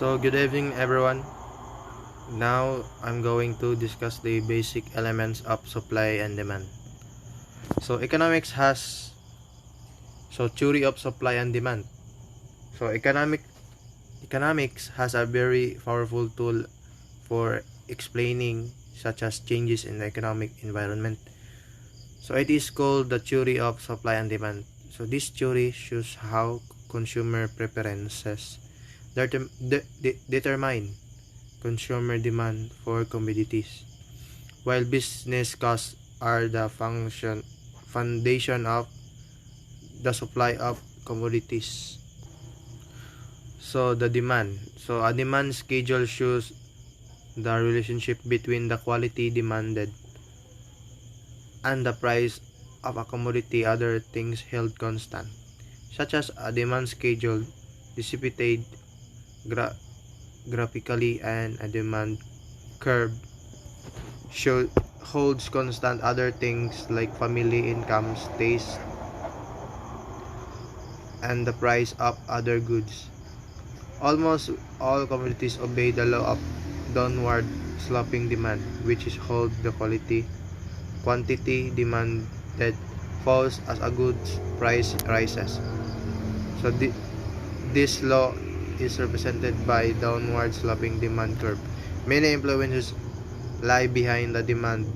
So, good evening everyone. Now, I'm going to discuss the basic elements of supply and demand. So, theory of supply and demand. So, economics has a very powerful tool for explaining such as changes in the economic environment. So, it is called the theory of supply and demand. So, this theory shows how consumer preferences determine consumer demand for commodities, while business costs are the foundation of the supply of commodities. So the demand. So a demand schedule shows the relationship between the quality demanded and the price of a commodity, other things held constant, such as a demand schedule depicted graphically, and a demand curve holds constant other things like family income stays and the price of other goods. Almost all commodities obey the law of downward sloping demand, which is hold the quantity demanded falls as a goods price rises. So this law is represented by downward sloping demand curve. Many influences lie behind the demand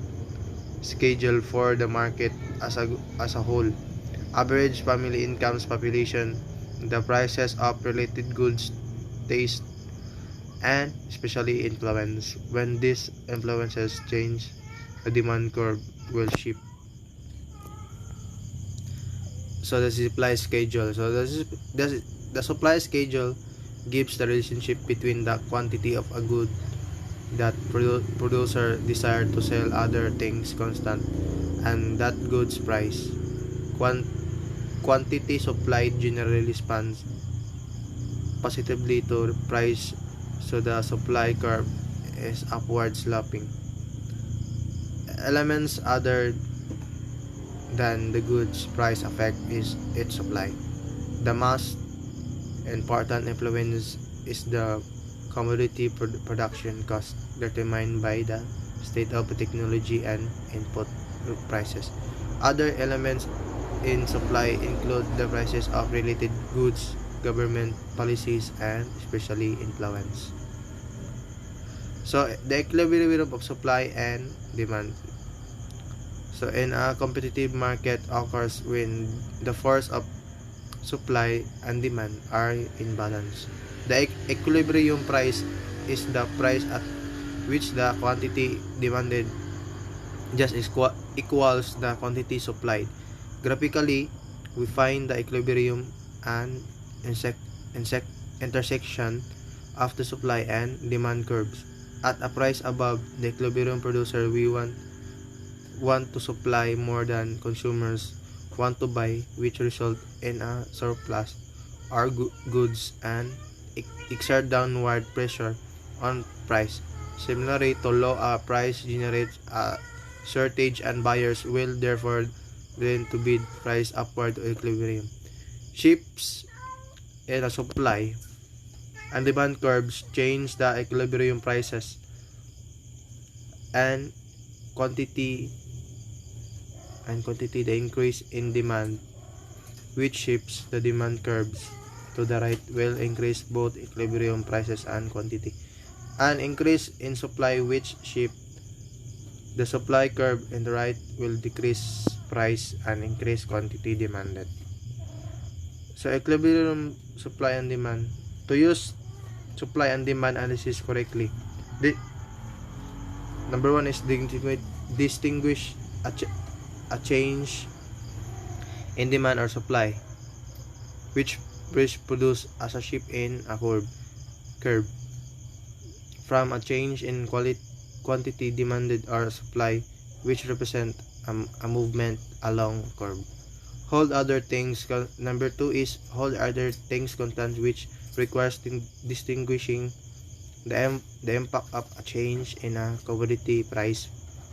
schedule for the market as a whole. Average family incomes, population, the prices of related goods, taste, and especially influence. When these influences change, the demand curve will shift. So the supply schedule. So the supply schedule gives the relationship between the quantity of a good that producer desire to sell other things constant and that goods price. Quantity supplied generally responds positively to price, so the supply curve is upward sloping. Elements other than the goods price affect is its supply. The most important influence is the commodity production cost determined by the state of technology and input prices. Other elements in supply include the prices of related goods, government policies, and especially influence. So the equilibrium of supply and demand. So in a competitive market occurs when the force of supply and demand are in balance. The equilibrium price is the price at which the quantity demanded just equals the quantity supplied. Graphically, we find the equilibrium and intersection of the supply and demand curves. At a price above the equilibrium, producer we want to supply more than consumers want to buy, which result in a surplus or goods and exert downward pressure on price. Similarly to low price generates a shortage and buyers will therefore then to bid price upward to equilibrium. Shifts in a supply and demand curves change the equilibrium prices and quantity the increase in demand which shifts the demand curves to the right will increase both equilibrium prices and quantity. An increase in supply which shift the supply curve in the right will decrease price and increase quantity demanded. So equilibrium supply and demand. To use supply and demand analysis correctly, number one is distinguish a change in demand or supply which produce as a shift in a curve from a change in quantity demanded or supply which represent a movement along curve. Hold other things. Number two is hold other things constant, which requires distinguishing the impact of a change in a commodity price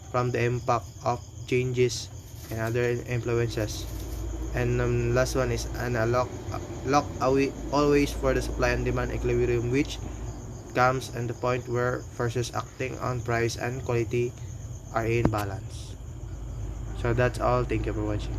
from the impact of changes and other influences. And last one is lock away always for the supply and demand equilibrium, which comes and the point where forces acting on price and quality are in balance. So that's all. Thank you for watching.